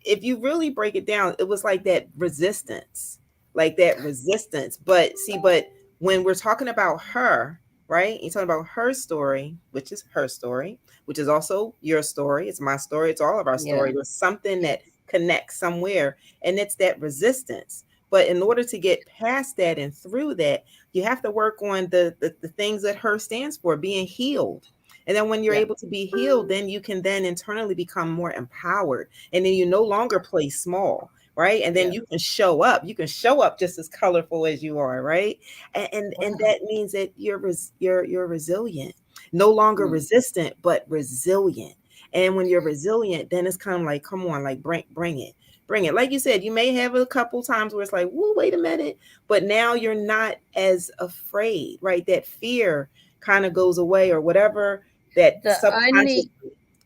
If you really break it down, it was like that resistance, like that resistance. But see, but when we're talking about her, right? You're talking about her story, which is her story, which is also your story. It's my story. It's all of our yeah, story. There's something yeah, that connects somewhere, and it's that resistance. But in order to get past that and through that, you have to work on the things that her stands for, being healed. And then when you're yeah, able to be healed, then you can then internally become more empowered. And then you no longer play small, right? And then yeah. you can show up just as colorful as you are, right? And Wow. that means that you're resilient, no longer Mm. resistant, but resilient. And when you're resilient, then it's kind of like, come on, like bring it. Bring it. Like you said, you may have a couple times where it's like, whoa, wait a minute. But now you're not as afraid, right? That fear kind of goes away, or whatever, that The subconscious, only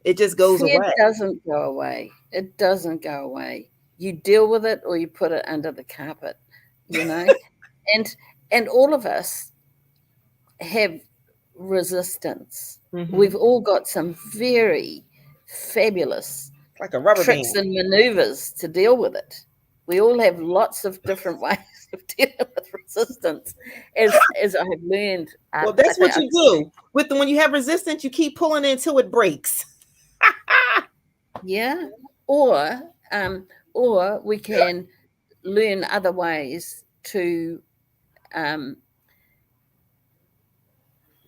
it just goes fear away. doesn't go away. It doesn't go away. You deal with it, or you put it under the carpet, you know? And all of us have resistance. Hmm. We've all got some very fabulous Like a rubber tricks band. and maneuvers to deal with it. We all have lots of different ways of dealing with resistance, as I have learned. Well, I that's think, what you do with when you have resistance. You keep pulling it until it breaks. yeah, or or we can learn other ways um,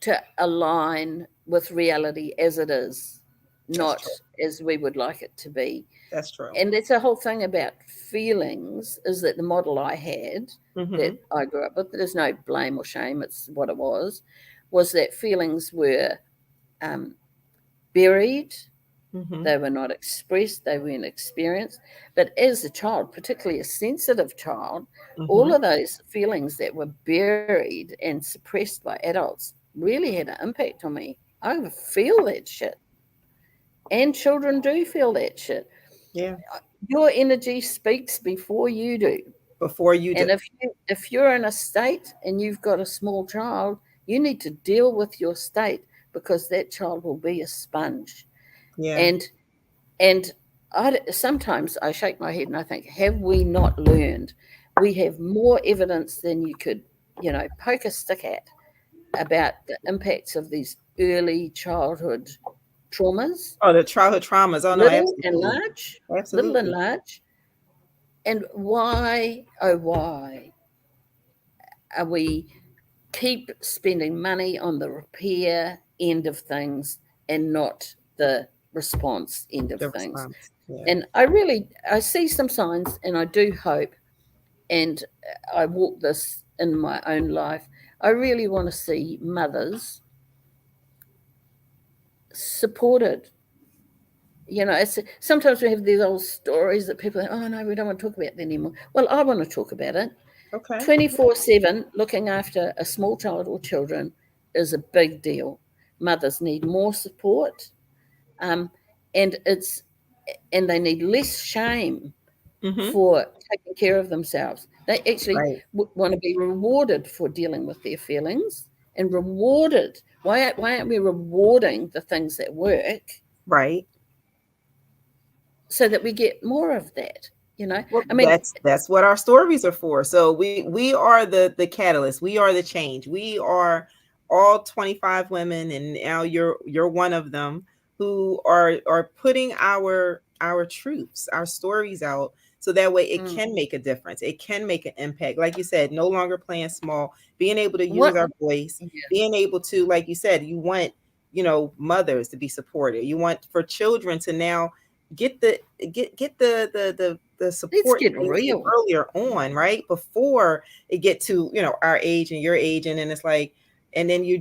to align with reality as it is, That's not true. as we would like it to be. That's true. And that's the whole thing about feelings, is that the model I had, that Hmm. I grew up with, there's no blame or shame, it's what it was that feelings were um, buried, Hmm. they were not expressed, they weren't experienced. But as a child, particularly a sensitive child, all Hmm. of those feelings that were buried and suppressed by adults really had an impact on me. I feel that shit. And children do feel that shit. Yeah. Your energy speaks before you do. Before you do. And if you're in a state and you've got a small child, you need to deal with your state, because that child will be a sponge. Yeah. And and sometimes I shake my head and I think, have we not learned? We have more evidence than you could, poke a stick at, about the impacts of these early childhood traumas, Oh, the childhood traumas. Oh no, little and absolutely. large, little and Absolutely. large. And why, oh, why are we keep spending money on the repair end of things and not the response end of The things? response. Yeah. And I see some signs, and I do hope, and I walk this in my own life. I really want to see mothers supported. It's sometimes we have these old stories that people think, oh no, we don't want to talk about that anymore. Well, I want to talk about it. Okay. 24/7 looking after a small child or children is a big deal. mothers need more support, um, and it's and they need less shame Mhm. for taking care of themselves. They actually Right. want to be rewarded for dealing with their feelings and rewarded. Why aren't we rewarding the things that work Right. so that we get more of that? Well, I mean, that's what our stories are for. So we are the catalyst. We are the change. We are all 25 women, and now you're one of them who are putting our truths, our stories out, so that way it mm, can make a difference. It can make an impact. Like you said, no longer playing small, being able to use what? our voice, Yeah, being able to, like you said, you want, mothers to be supported. You want for children to now get the get the let's support get they need real. earlier on, right? Before it get to, our age and your age. And then it's like, and then you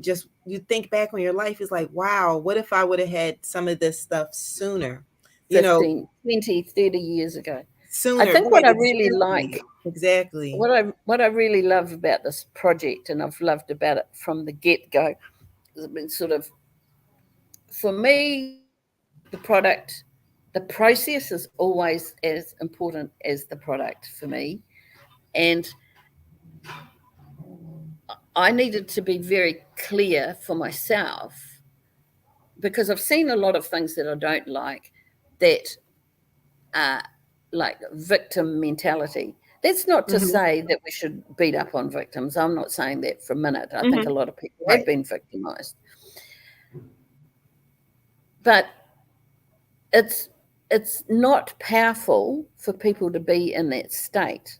think back on your life, it's like, wow, what if I would have had some of this stuff sooner? You know, 15, 20, 30 years ago. I sooner, think right? what I really Exactly. like, Exactly. what I really love about this project, and I've loved about it from the get go, has been sort of, for me, the product, the process is always as important as the product for me. And I needed to be very clear for myself because I've seen a lot of things that I don't like that are like victim mentality. That's not to Hmm. say that we should beat up on victims. I'm not saying that for a minute. I think a Hmm. lot of people have Right. been victimized. But it's it's not powerful for people to be in that state.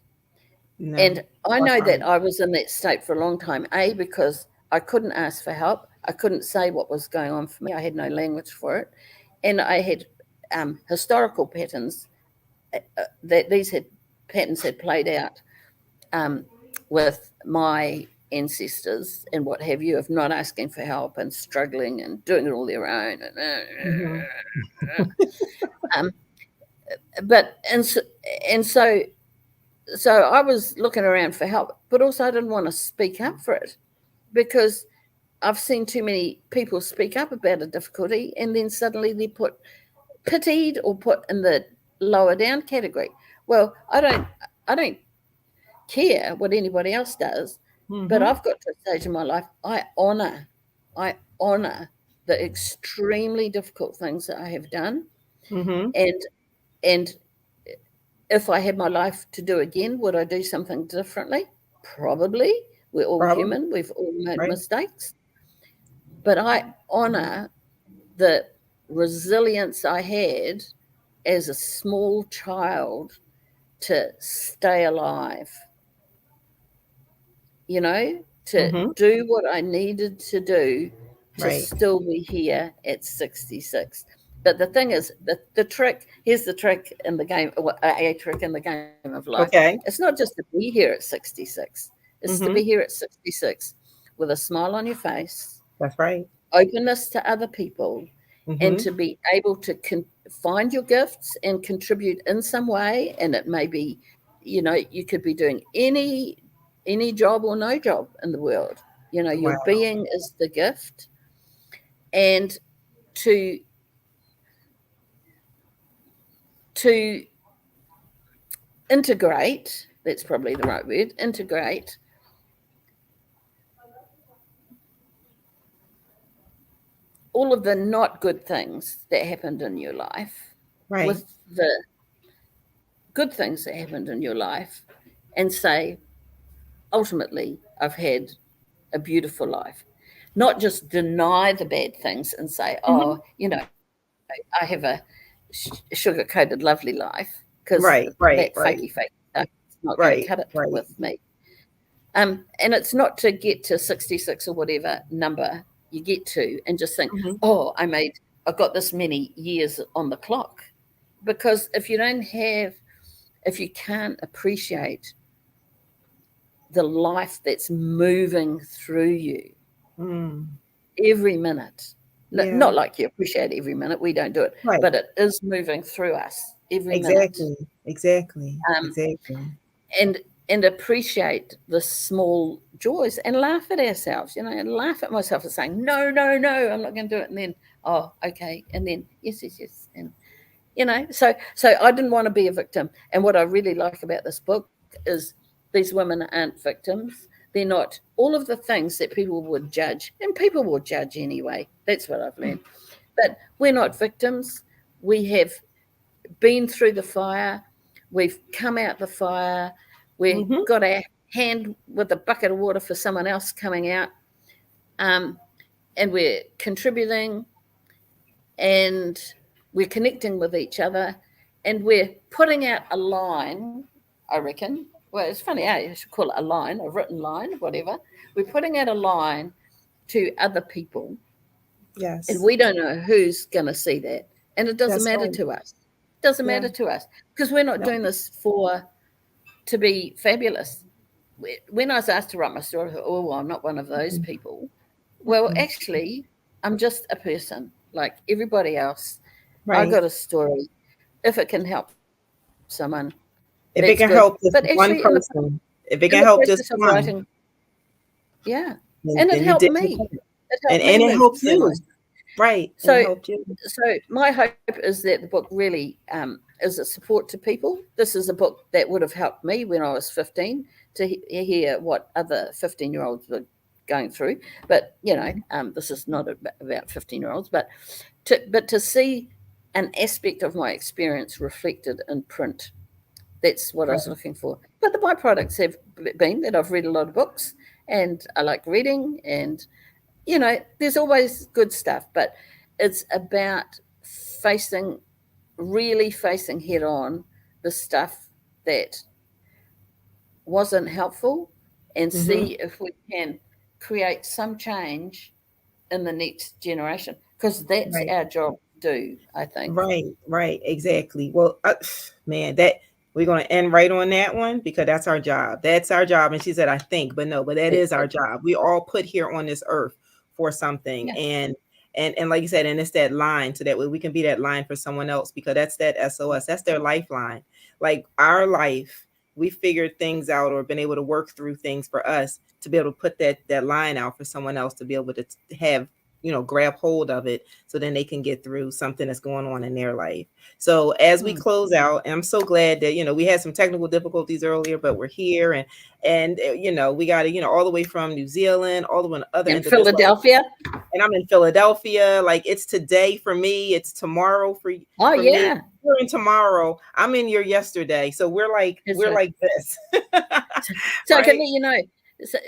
No, And I far know from that it. I was in that state for a long time, A, because I couldn't ask for help. I couldn't say what was going on for me. I had no language for it. And I had historical patterns that these had patterns had played out um, with my ancestors and what have you, of not asking for help and struggling and doing it all their own. Hmm. Um, but and so so I was looking around for help, but also I didn't want to speak up for it because I've seen too many people speak up about a difficulty and then suddenly they're pitied or put in the lower down category. Well, I don't care what anybody else does, but Hmm. I've got to a stage in my life I honor the extremely difficult things that I have done, Hmm. and and if I had my life to do again, would I do something differently? Probably. We're all Probably. human. We've all made Right. mistakes. But I honor the resilience I had as a small child to stay alive, to Hmm. do what I needed to do to Right. still be here at 66. But the thing is, the trick, here's the trick in the game, a trick in the game of life. It's Okay. not just to be here at 66, it's to be Hmm. here at 66 with a smile on your face, That's right. openness to other people, and Hmm. to be able to find your gifts and contribute in some way. And it may be, you could be doing any job or no job in the world. Your Wow. being is the gift. And to to integrate, that's probably the right word, integrate all of the not good things that happened in your life Right. with the good things that happened in your life, and say, ultimately, I've had a beautiful life. Not just deny the bad things and say, Hmm. oh, I have a sugar coated, lovely life, because Right. that Right. fakey Right. fake stuff is not going to Right. cut it Right. with me. And it's not to get to 66 or whatever number you get to and just think, Hmm. oh, I've got this many years on the clock. Because if you can't appreciate the life that's moving through you Mm. every minute, Yeah. not like you appreciate every minute, we don't do it, Right. but it is moving through us every minute. Exactly. Exactly. Um, Exactly. and and appreciate the small joys and laugh at ourselves, and laugh at myself and saying, no, no, no, I'm not going to do it. And then, oh, okay. And then, yes, yes, yes. And, so I didn't want to be a victim. And what I really like about this book is these women aren't victims. They're not all of the things that people would judge, and people will judge anyway. That's what I've learned. But we're not victims. We have been through the fire. We've come out the fire. We've Mm-hmm. got our hand with a bucket of water for someone else coming out. And we're contributing, and we're connecting with each other, and we're putting out a line, I reckon. Well, it's funny, you should call it a line, a written line, whatever. We're putting out a line to other people, and Yes. we don't know who's going to see that. And it doesn't That's matter right. to us. It doesn't Yeah. matter to us because we're not No. doing this to be fabulous. When I was asked to write my story, I thought, oh, well, I'm not one of those people. Well, actually, I'm just a person like everybody else. I Right. got a story. If it can help someone, that's good. If it can But help this actually, one person, if it in the can help this process of one, writing, yeah, then, and it then you helped did your me. part. It helped And me it move helped through you. life. Right. And it So, helped you. so my hope is that the book really is a support to people. This is a book that would have helped me when I was 15 to hear what other 15-year-olds were going through. But this is not about 15-year-olds, but to see an aspect of my experience reflected in print. That's what I was Right. looking for. But the byproducts have been that I've read a lot of books, and I like reading, and there's always good stuff, but it's about facing, really facing head on the stuff that wasn't helpful, and Mm-hmm. see if we can create some change in the next generation, because that's Right. our job to do, I think. Right, exactly. Well, man, that we're going to end right on that one because that's our job. That's our job. And she said, I think, but no, but that is our Exactly. job. We all put here on this earth for something. Yeah. And like you said, and it's that line so that way we can be that line for someone else because that's that SOS. That's their lifeline. Like our life, we figured things out or been able to work through things for us to be able to put that line out for someone else to be able to have grab hold of it so then they can get through something that's going on in their life. So as we close out, and I'm so glad that we had some technical difficulties earlier, but we're here and we got to all the way from New Zealand all the way to the other In end of this, Philadelphia. and I'm in Philadelphia. Like it's today for me, it's tomorrow Oh, for me. yeah. You're in tomorrow, I'm in your yesterday, so we're like That's right. this. So I can Right? let you know.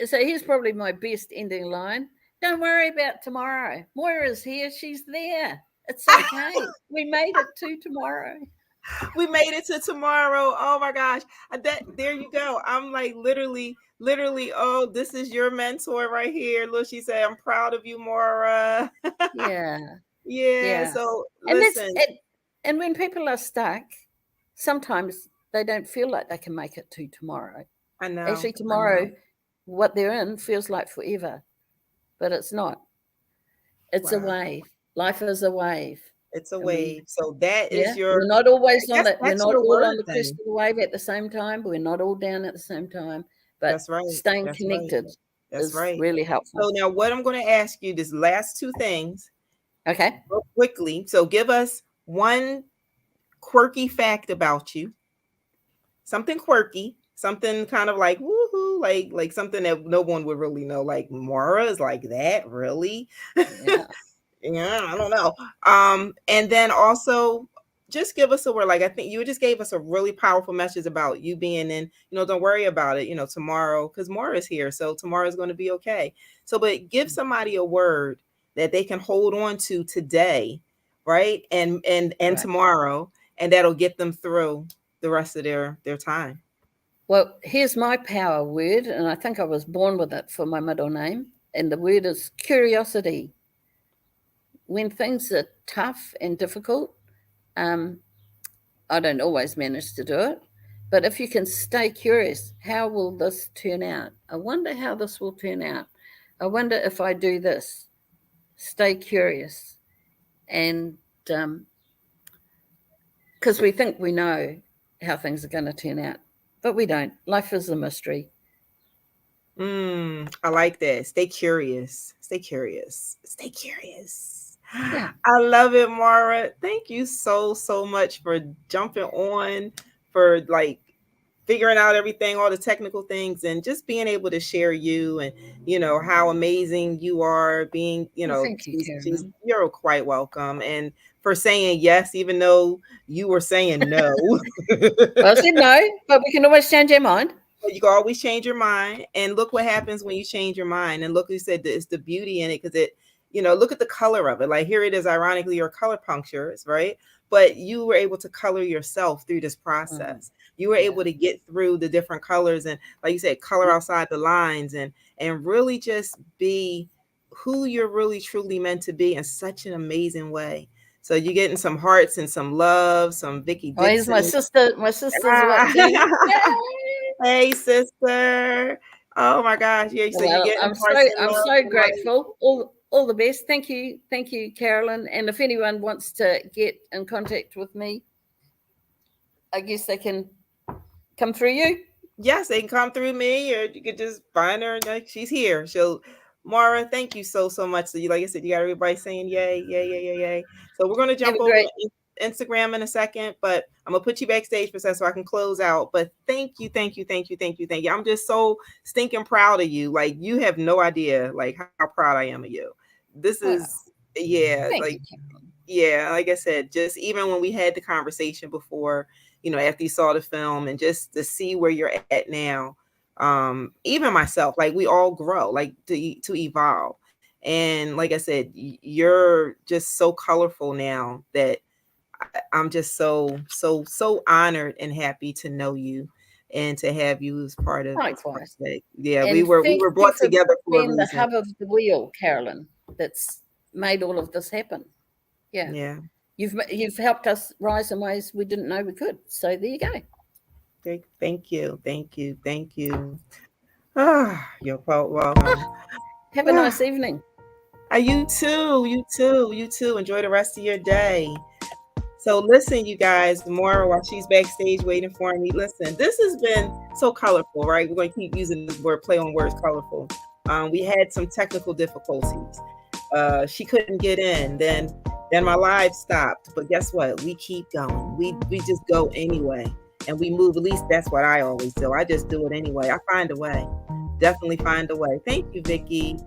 So here's probably my best ending line. Don't worry about tomorrow. Moira's here. She's there. It's okay. We made it to tomorrow. We made it to tomorrow. Oh my gosh. There you go. I'm like literally, oh, this is your mentor right here. Look, she said, I'm proud of you, Moira. Yeah. Yeah. Yeah. So And that's listen, it. And when people are stuck, sometimes they don't feel like they can make it to tomorrow. I know. Actually, tomorrow, what they're in feels like forever, but it's not. It's a Wow. wave. Life is a wave. It's a And wave. So that is yeah, your, we're not always I guess we're that's not your all word on the crest then. of the wave at the same time. We're not all down at the same time, but That's right. staying That's right. connected That's is right. really helpful. So now what I'm going to ask you, this last two things Okay. real quickly. So give us one quirky fact about you. Something quirky, something kind of like woohoo, like something that no one would really know. Like Moira is like that, really? Yeah. Yeah, I don't know. And then also just give us a word. Like I think you just gave us a really powerful message about you being in, don't worry about it, tomorrow, because Moira is here. So tomorrow is going to be okay. So, but give somebody a word that they can hold on to today, right? And Right. tomorrow, and that'll get them through the rest of their time. Well, here's my power word, and I think I was born with it for my middle name. And the word is curiosity. When things are tough and difficult, I don't always manage to do it. But if you can stay curious, how will this turn out? I wonder how this will turn out. I wonder if I do this. Stay curious. And because we think we know how things are going to turn out, but we don't. Life is a mystery. I like that. Stay curious. Stay curious. Stay curious. Yeah. I love it, Mara. Thank you so much for jumping on, for like figuring out everything, all the technical things, and just being able to share you and how amazing you are. Being, Well, thank you, she's Carolyn. you're quite welcome, and for saying yes, even though you were saying no. Well, I said no, but we can always change our mind. You can always change your mind, and look what happens when you change your mind. And look, you said it's the beauty in it, because it, look at the color of it. Like, here it is, ironically, your color punctures, right? But you were able to color yourself through this process. You were able to get through the different colors, and like you said, color outside the lines, and really just be who you're really truly meant to be in such an amazing way. So you're getting some hearts and some love, some Vicky Oh, here's my Dixon. sister. My sister's watching. Ah. Yay! Hey, sister. Oh my gosh. Yeah, so you're Well, getting hearts and I'm love so and light. grateful. All the best. Thank you, Carolyn. And if anyone wants to get in contact with me, I guess they can come through you. Yes, they can come through me, or you could just find her. Like, she's here. Mara, thank you so much. So you, like I said, you got everybody saying yay, yay, yay, yay, yay. So we're gonna Have jump a over great. to Instagram in a second, but I'm gonna put you backstage for a second so I can close out. But thank you, thank you, thank you, thank you, thank you. I'm just so stinking proud of you. Like, you have no idea like how proud I am of you. This Well, is, yeah, thank like, you, Carolyn. yeah, like I said, just even when we had the conversation before, after you saw the film, and just to see where you're at now, even myself, like, we all grow, like, to evolve. And like I said, you're just so colorful now that I'm just so honored and happy to know you, and to have you as part of this Likewise. project. Yeah, we And we thank were you brought for together for a being the reason. hub of the wheel, Carolyn. That's made all of this happen. Yeah. Yeah. You've helped us rise in ways we didn't know we could. So there you go. Thank you. Thank you. Thank you. Ah, you're quite welcome. Have a Ah, nice evening. you too. You too. You too. Enjoy the rest of your day. So listen, you guys, Moira, while she's backstage waiting for me, listen, this has been so colorful, right? We're going to keep using this word, play on words, colorful. We had some technical difficulties. She couldn't get in. Then my live stopped. But guess what? We keep going. We just go anyway. And we move. At least that's what I always do. I just do it anyway. I find a way. Definitely find a way. Thank you, Vicky.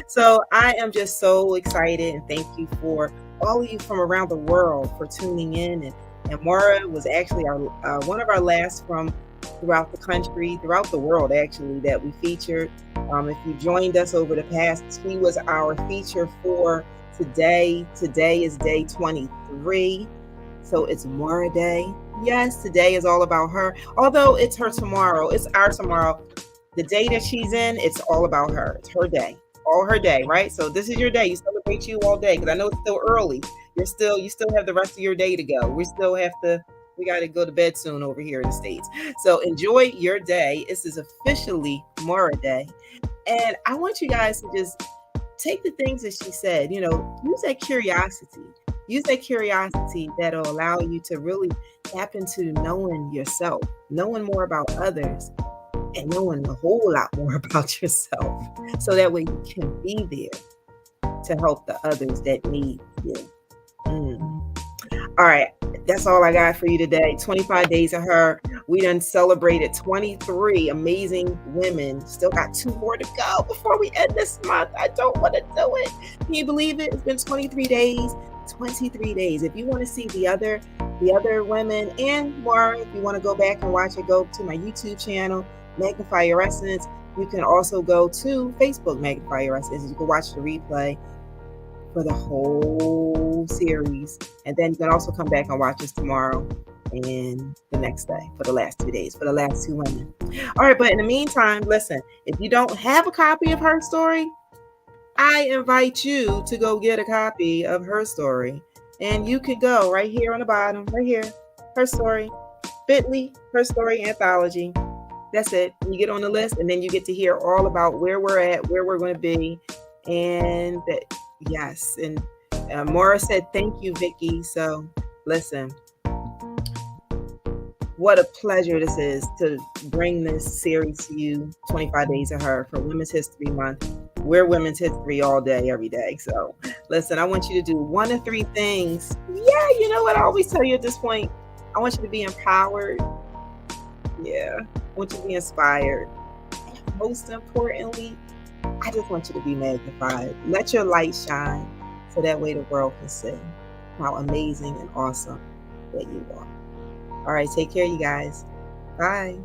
So I am just so excited, and thank you for all of you from around the world for tuning in. And Moira was actually our one of our last from throughout the country, throughout the world, actually, that we featured. If you joined us over the past, she was our feature for today. Today is day 23. So it's Moira Day. Yes, today is all about her. Although it's her tomorrow, it's our tomorrow. The day that she's in, it's all about her. It's her day, all her day, right? So this is your day. You celebrate you all day, because I know it's still early. You still have the rest of your day to go. We got to go to bed soon over here in the States. So enjoy your day. This is officially Moira Day. And I want you guys to just take the things that she said, use that curiosity. Use that curiosity that'll allow you to really tap into knowing yourself, knowing more about others, and knowing a whole lot more about yourself. So that way you can be there to help the others that need you. All right. That's all I got for you today. 25 days of her. We done celebrated 23 amazing women. Still got 2 more to go before we end this month. I don't want to do it. Can you believe it? It's been 23 days. 23 days. If you want to see the other women and more, if you want to go back and watch it, go to my YouTube channel, Magnify Your Essence. You can also go to Facebook, Magnify Your Essence. You can watch the replay for the whole series. And then you can also come back and watch us tomorrow and the next day for the last 2 days, for the last 2 women. All right, but in the meantime, listen, if you don't have a copy of HERStory, I invite you to go get a copy of HERStory. And you could go right here on the bottom, right here, HERStory, bit.ly, HERStory Anthology. That's it. You get on the list, and then you get to hear all about where we're at, where we're going to be. And yes, and Moira said, thank you, Vicky. So listen, What a pleasure this is to bring this series to you, 25 Days of Her for Women's History Month. We're Women's History all day, every day. So listen, I want you to do one of three things. Yeah, you know what I always tell you at this point? I want you to be empowered. Yeah, I want you to be inspired. And most importantly, I just want you to be magnified. Let your light shine so that way the world can see how amazing and awesome that you are. All right, take care, you guys. Bye.